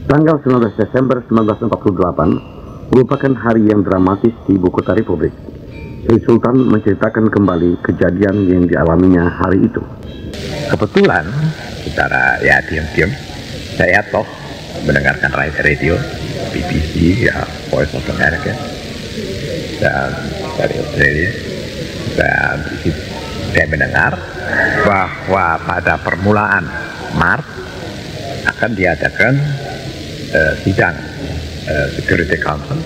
Tanggal 19 Desember 1948 merupakan hari yang dramatis di ibu kota Republik. Syed Sultan menceritakan kembali kejadian yang dialaminya hari itu. Kebetulan, secara ya diam-diam, saya toh mendengarkan radio, BBC, ya Voice of America, dan dari Australia, dan saya mendengar bahwa pada permulaan Maret akan diadakan sidang Security Council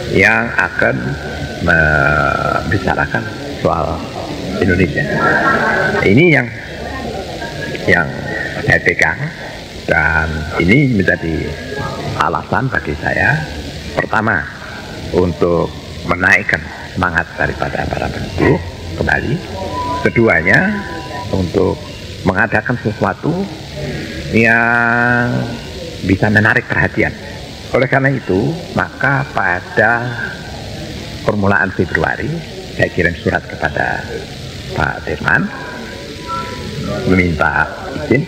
yang akan membicarakan soal Indonesia. Ini yang saya pegang, dan ini menjadi alasan bagi saya, pertama untuk menaikkan semangat daripada para penduduk kembali, keduanya untuk mengadakan sesuatu yang bisa menarik perhatian. Oleh karena itu, maka pada permulaan Februari saya kirim surat kepada Pak Dirman meminta izin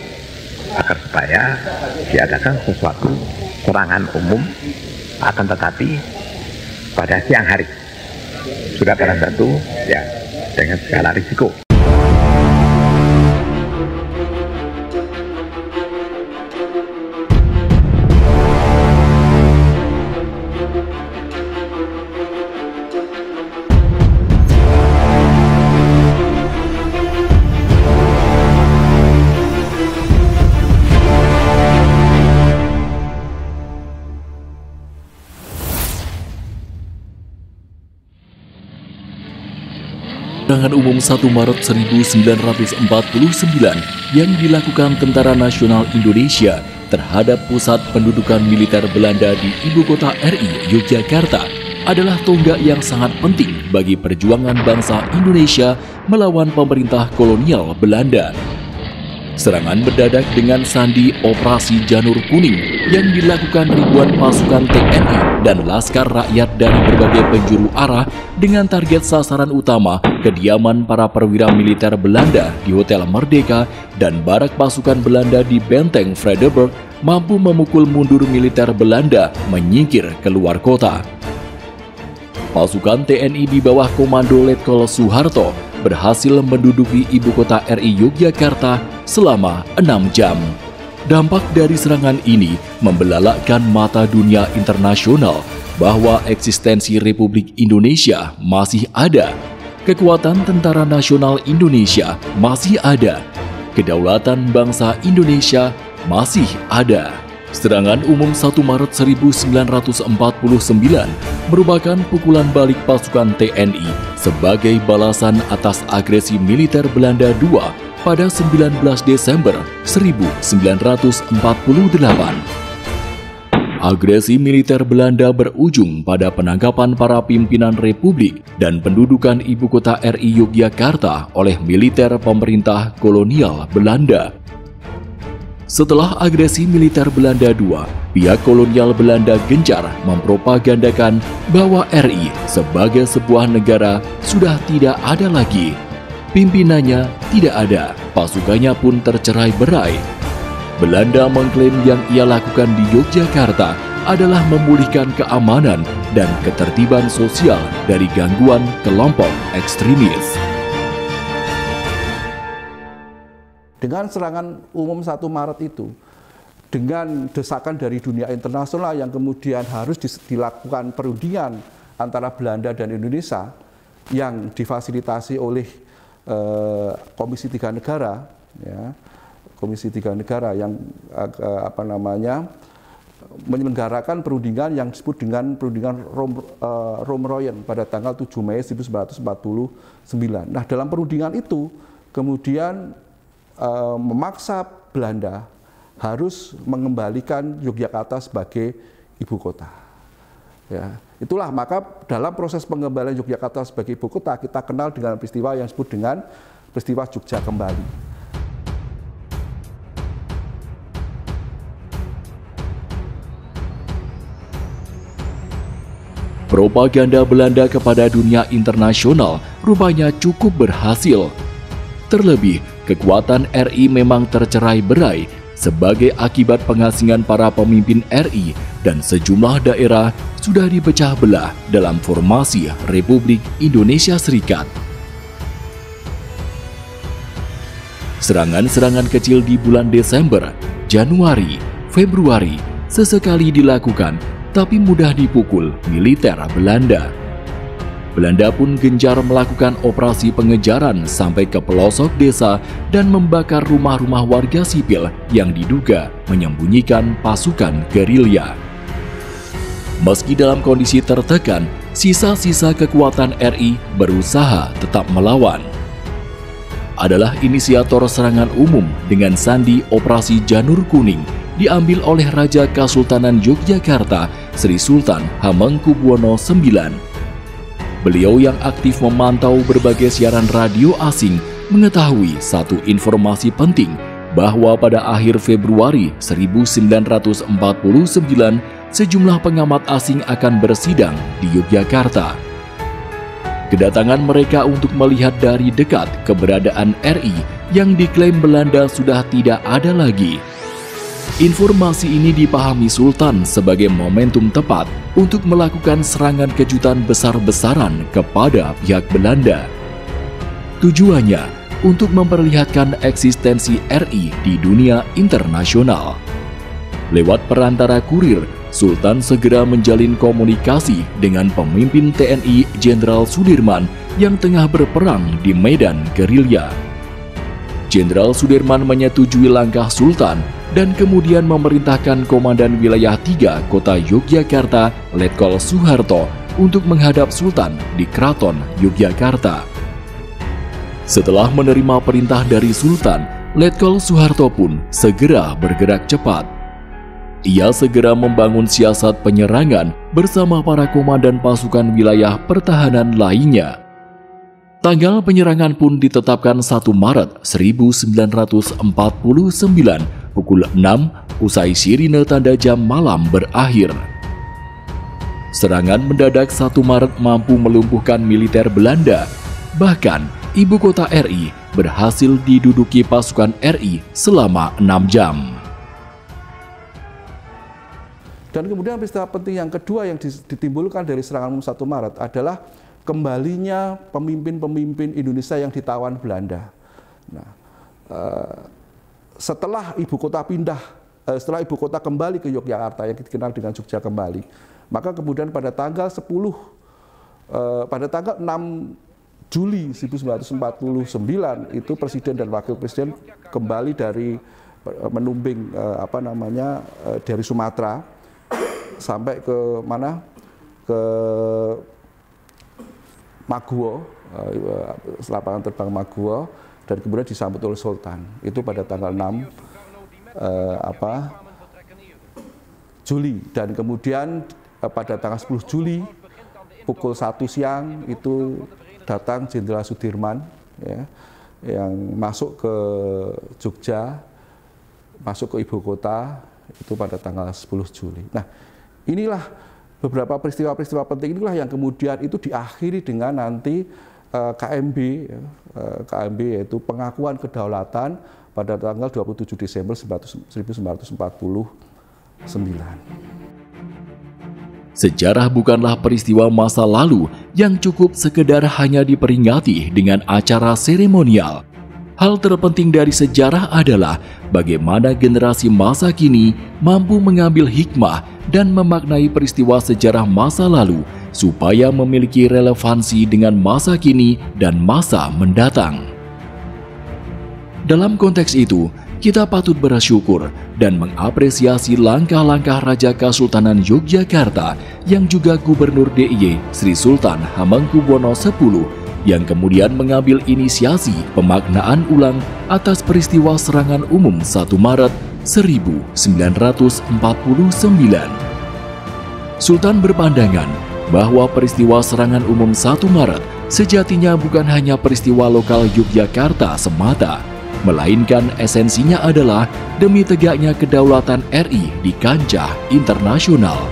agar supaya diadakan sesuatu serangan umum, akan tetapi pada siang hari. Sudah barang tentu ya dengan segala risiko. Serangan umum 1 Maret 1949 yang dilakukan Tentara Nasional Indonesia terhadap pusat pendudukan militer Belanda di ibu kota RI, Yogyakarta, adalah tonggak yang sangat penting bagi perjuangan bangsa Indonesia melawan pemerintah kolonial Belanda. Serangan mendadak dengan sandi Operasi Janur Kuning yang dilakukan ribuan pasukan TNI dan Laskar Rakyat dari berbagai penjuru arah dengan target sasaran utama kediaman para perwira militer Belanda di Hotel Merdeka dan barak pasukan Belanda di Benteng Vredenburg mampu memukul mundur militer Belanda menyingkir keluar kota. Pasukan TNI di bawah komando Letkol Soeharto berhasil menduduki ibu kota RI Yogyakarta selama 6 jam. Dampak dari serangan ini membelalakkan mata dunia internasional bahwa eksistensi Republik Indonesia masih ada, kekuatan Tentara Nasional Indonesia masih ada, kedaulatan bangsa Indonesia masih ada. Serangan umum 1 Maret 1949 merupakan pukulan balik pasukan TNI sebagai balasan atas agresi militer Belanda II pada 19 Desember 1948. Agresi militer Belanda berujung pada penangkapan para pimpinan Republik dan pendudukan ibu kota RI Yogyakarta oleh militer pemerintah kolonial Belanda. Setelah agresi militer Belanda II, pihak kolonial Belanda gencar mempropagandakan bahwa RI sebagai sebuah negara sudah tidak ada lagi. Pimpinannya tidak ada, pasukannya pun tercerai-berai. Belanda mengklaim yang ia lakukan di Yogyakarta adalah memulihkan keamanan dan ketertiban sosial dari gangguan kelompok ekstremis. Dengan serangan umum 1 Maret itu, dengan desakan dari dunia internasional yang kemudian harus dilakukan perundingan antara Belanda dan Indonesia yang difasilitasi oleh Komisi 3 Negara, ya, Komisi 3 Negara yang menyelenggarakan perundingan yang disebut dengan perundingan Romeroyen pada tanggal 7 Mei 1949. Nah, dalam perundingan itu kemudian memaksa Belanda harus mengembalikan Yogyakarta sebagai ibu kota. Ya, itulah maka dalam proses pengembalian Yogyakarta sebagai ibu kota kita kenal dengan peristiwa yang disebut dengan peristiwa Jogja Kembali. Propaganda Belanda kepada dunia internasional rupanya cukup berhasil. Terlebih, kekuatan RI memang tercerai-berai sebagai akibat pengasingan para pemimpin RI dan sejumlah daerah sudah dipecah belah dalam formasi Republik Indonesia Serikat. Serangan-serangan kecil di bulan Desember, Januari, Februari sesekali dilakukan, tapi mudah dipukul militer Belanda. Belanda pun gencar melakukan operasi pengejaran sampai ke pelosok desa dan membakar rumah-rumah warga sipil yang diduga menyembunyikan pasukan gerilya. Meski dalam kondisi tertekan, sisa-sisa kekuatan RI berusaha tetap melawan. Adalah inisiator serangan umum dengan sandi Operasi Janur Kuning diambil oleh Raja Kasultanan Yogyakarta Sri Sultan Hamengkubuwono IX. Beliau yang aktif memantau berbagai siaran radio asing mengetahui satu informasi penting bahwa pada akhir Februari 1949 sejumlah pengamat asing akan bersidang di Yogyakarta. Kedatangan mereka untuk melihat dari dekat keberadaan RI yang diklaim Belanda sudah tidak ada lagi. Informasi ini dipahami Sultan sebagai momentum tepat untuk melakukan serangan kejutan besar-besaran kepada pihak Belanda. Tujuannya untuk memperlihatkan eksistensi RI di dunia internasional. Lewat perantara kurir, Sultan segera menjalin komunikasi dengan pemimpin TNI Jenderal Sudirman yang tengah berperang di medan gerilya. Jenderal Sudirman menyetujui langkah Sultan dan kemudian memerintahkan Komandan Wilayah 3 Kota Yogyakarta, Letkol Soeharto, untuk menghadap Sultan di Keraton Yogyakarta. Setelah menerima perintah dari Sultan, Letkol Soeharto pun segera bergerak cepat. Ia segera membangun siasat penyerangan bersama para komandan pasukan wilayah pertahanan lainnya. Tanggal penyerangan pun ditetapkan 1 Maret 1949 pukul 6 usai sirine tanda jam malam berakhir. Serangan mendadak 1 Maret mampu melumpuhkan militer Belanda. Bahkan, ibu kota RI berhasil diduduki pasukan RI selama 6 jam. Dan kemudian peristiwa penting yang kedua yang ditimbulkan dari serangan umum 1 Maret adalah kembalinya pemimpin-pemimpin Indonesia yang ditawan Belanda. Nah, setelah ibu kota kembali ke Yogyakarta yang dikenal dengan Jogja kembali, maka kemudian pada tanggal 6 Juli 1949 itu Presiden dan Wakil Presiden kembali dari menumbing dari Sumatera sampai ke mana? Ke Maguwo, lapangan terbang Maguwo, dan kemudian disambut oleh Sultan. Itu pada tanggal 6 Juli, dan kemudian pada tanggal 10 Juli pukul 1 siang itu datang Jenderal Sudirman, ya, yang masuk ke Jogja, masuk ke ibu kota itu pada tanggal 10 Juli. Nah, inilah beberapa peristiwa-peristiwa penting inilah yang kemudian itu diakhiri dengan nanti KMB, KMB yaitu pengakuan kedaulatan pada tanggal 27 Desember 1949. Sejarah bukanlah peristiwa masa lalu yang cukup sekedar hanya diperingati dengan acara seremonial. Hal terpenting dari sejarah adalah bagaimana generasi masa kini mampu mengambil hikmah dan memaknai peristiwa sejarah masa lalu supaya memiliki relevansi dengan masa kini dan masa mendatang. Dalam konteks itu, kita patut bersyukur dan mengapresiasi langkah-langkah Raja Kasultanan Yogyakarta yang juga Gubernur DIY Sri Sultan Hamengkubuwono X yang kemudian mengambil inisiasi pemaknaan ulang atas peristiwa serangan umum 1 Maret 1949. Sultan berpandangan bahwa peristiwa serangan umum 1 Maret sejatinya bukan hanya peristiwa lokal Yogyakarta semata, melainkan esensinya adalah demi tegaknya kedaulatan RI di kancah internasional.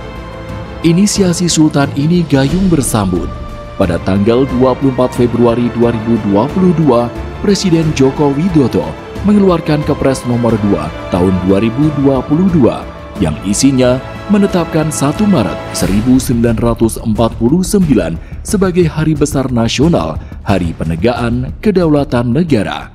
Inisiasi Sultan ini gayung bersambut. Pada tanggal 24 Februari 2022, Presiden Joko Widodo mengeluarkan Kepres nomor 2 tahun 2022 yang isinya menetapkan 1 Maret 1949 sebagai Hari Besar Nasional, Hari Penegakan Kedaulatan Negara.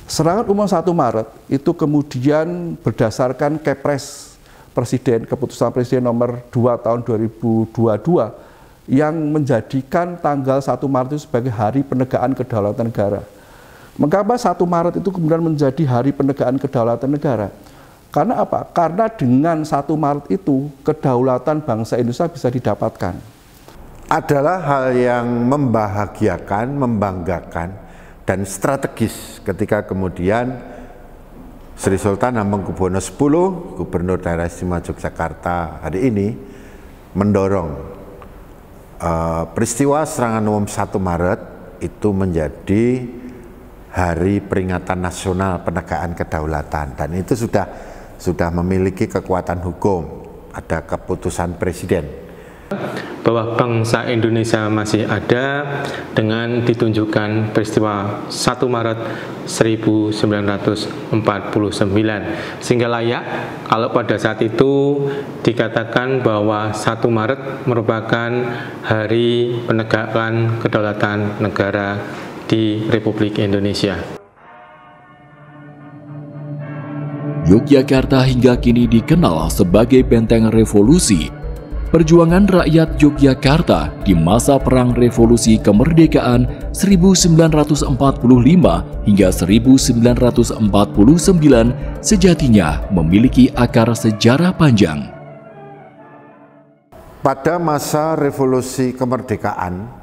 Serangan umum 1 Maret itu kemudian berdasarkan Kepres Presiden, keputusan Presiden nomor 2 tahun 2022 yang menjadikan tanggal 1 Maret itu sebagai Hari Penegakan Kedaulatan Negara. Mengapa 1 Maret itu kemudian menjadi Hari Penegakan Kedaulatan Negara? Karena apa? Karena dengan 1 Maret itu kedaulatan bangsa Indonesia bisa didapatkan. Adalah hal yang membahagiakan, membanggakan, dan strategis ketika kemudian Sri Sultan Hamengkubuwono X, Gubernur Daerah Istimewa Yogyakarta hari ini mendorong peristiwa serangan umum 1 Maret itu menjadi Hari Peringatan Nasional Penegakan Kedaulatan, dan itu sudah memiliki kekuatan hukum, ada keputusan Presiden. Bahwa bangsa Indonesia masih ada dengan ditunjukkan peristiwa 1 Maret 1949, sehingga layak kalau pada saat itu dikatakan bahwa 1 Maret merupakan Hari Penegakan Kedaulatan Negara di Republik Indonesia. Yogyakarta hingga kini dikenal sebagai benteng revolusi. Perjuangan rakyat Yogyakarta di masa Perang Revolusi Kemerdekaan 1945 hingga 1949 sejatinya memiliki akar sejarah panjang. Pada masa Revolusi Kemerdekaan,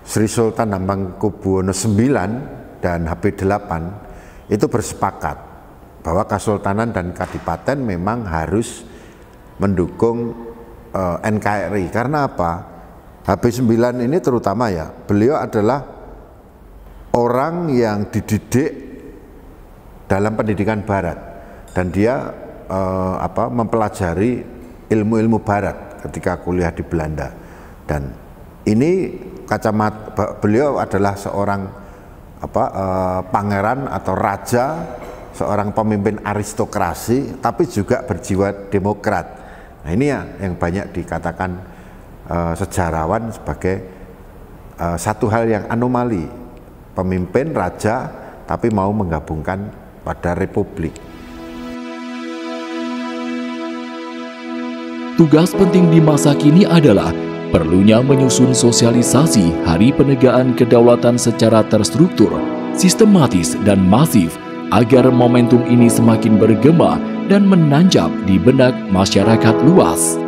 Sri Sultan Hamengkubuwono IX dan HP8 itu bersepakat bahwa Kesultanan dan Kadipaten memang harus mendukung NKRI. Karena apa? HP9 ini terutama ya, beliau adalah orang yang dididik dalam pendidikan Barat, dan dia mempelajari ilmu-ilmu Barat ketika kuliah di Belanda. Dan ini kacamata beliau adalah seorang pangeran atau raja, seorang pemimpin aristokrasi, tapi juga berjiwa demokrat. Nah, ini ya yang banyak dikatakan sejarawan sebagai satu hal yang anomali, pemimpin raja tapi mau menggabungkan pada republik. Tugas penting di masa kini adalah perlunya menyusun sosialisasi Hari Penegakan Kedaulatan secara terstruktur, sistematis, dan masif agar momentum ini semakin bergema dan menancap di benak masyarakat luas.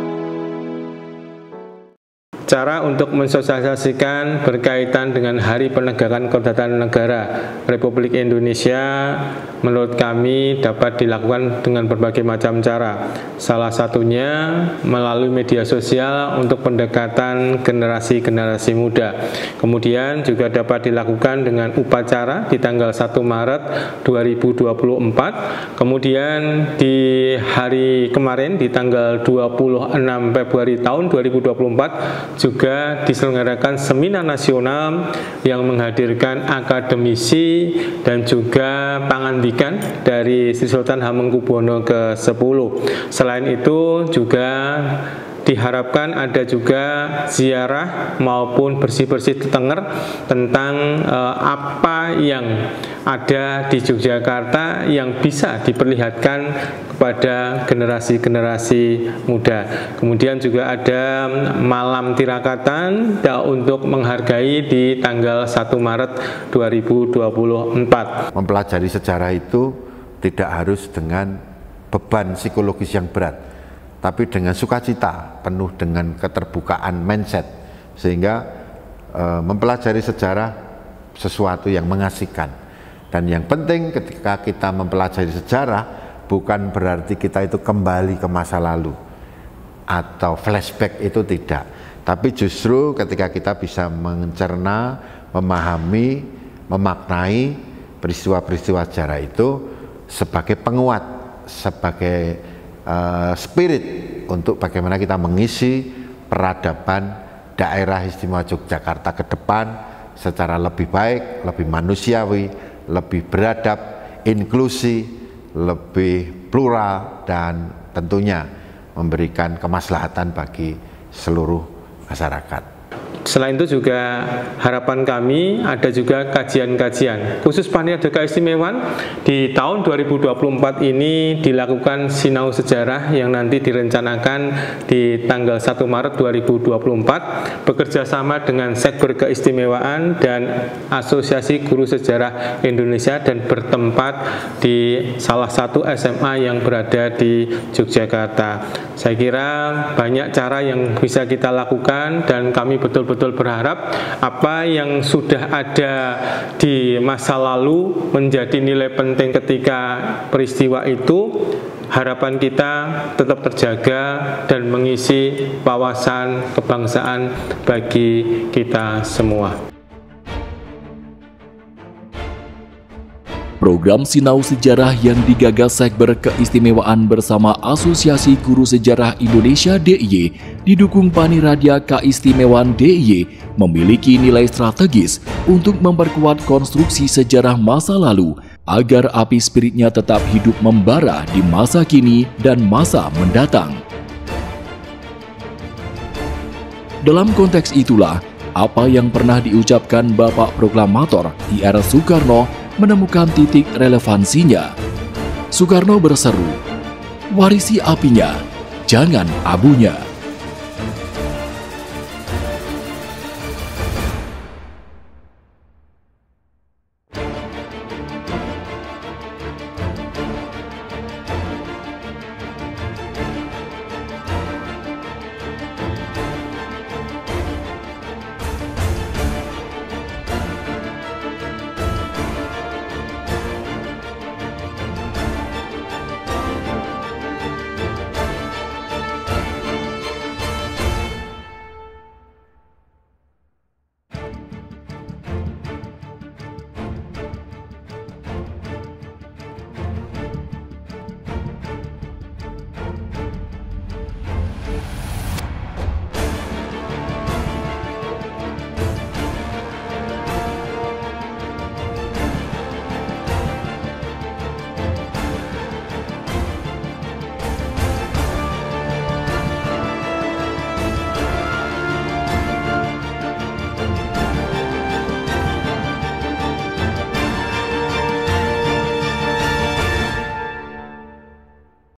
Cara untuk mensosialisasikan berkaitan dengan Hari Penegakan Kedaulatan Negara Republik Indonesia menurut kami dapat dilakukan dengan berbagai macam cara. Salah satunya melalui media sosial untuk pendekatan generasi-generasi muda. Kemudian juga dapat dilakukan dengan upacara di tanggal 1 Maret 2024. Kemudian di hari kemarin di tanggal 26 Februari tahun 2024 juga diselenggarakan seminar nasional yang menghadirkan akademisi dan juga pangandikan dari Sri Sultan Hamengkubuwono ke-10. Selain itu juga diharapkan ada juga ziarah maupun bersih-bersih tetenger tentang apa yang ada di Yogyakarta yang bisa diperlihatkan kepada generasi-generasi muda. Kemudian juga ada malam tirakatan untuk menghargai di tanggal 1 Maret 2024. Mempelajari sejarah itu tidak harus dengan beban psikologis yang berat, tapi dengan sukacita, penuh dengan keterbukaan mindset, sehingga mempelajari sejarah sesuatu yang mengasihkan. Dan yang penting ketika kita mempelajari sejarah, bukan berarti kita itu kembali ke masa lalu atau flashback, itu tidak. Tapi justru ketika kita bisa mencerna, memahami, memaknai peristiwa-peristiwa sejarah itu sebagai penguat, sebagai spirit untuk bagaimana kita mengisi peradaban daerah istimewa Yogyakarta ke depan secara lebih baik, lebih manusiawi, lebih beradab. inklusi, lebih plural, dan tentunya memberikan kemaslahatan bagi seluruh masyarakat. Selain itu juga harapan kami ada juga kajian-kajian khusus Panitia Keistimewaan di tahun 2024 ini dilakukan sinau sejarah yang nanti direncanakan di tanggal 1 Maret 2024 bekerja sama dengan Sekber Keistimewaan dan Asosiasi Guru Sejarah Indonesia dan bertempat di salah satu SMA yang berada di Yogyakarta. Saya kira banyak cara yang bisa kita lakukan dan kami betul-betul berharap apa yang sudah ada di masa lalu menjadi nilai penting ketika peristiwa itu, harapan kita tetap terjaga dan mengisi wawasan kebangsaan bagi kita semua. Program Sinau Sejarah yang digagas Sekber Keistimewaan bersama Asosiasi Guru Sejarah Indonesia DIY didukung Paniradia Keistimewaan DIY memiliki nilai strategis untuk memperkuat konstruksi sejarah masa lalu agar api spiritnya tetap hidup membara di masa kini dan masa mendatang. Dalam konteks itulah, apa yang pernah diucapkan Bapak Proklamator I.R. Soekarno menemukan titik relevansinya. Soekarno berseru, "Warisi apinya, jangan abunya."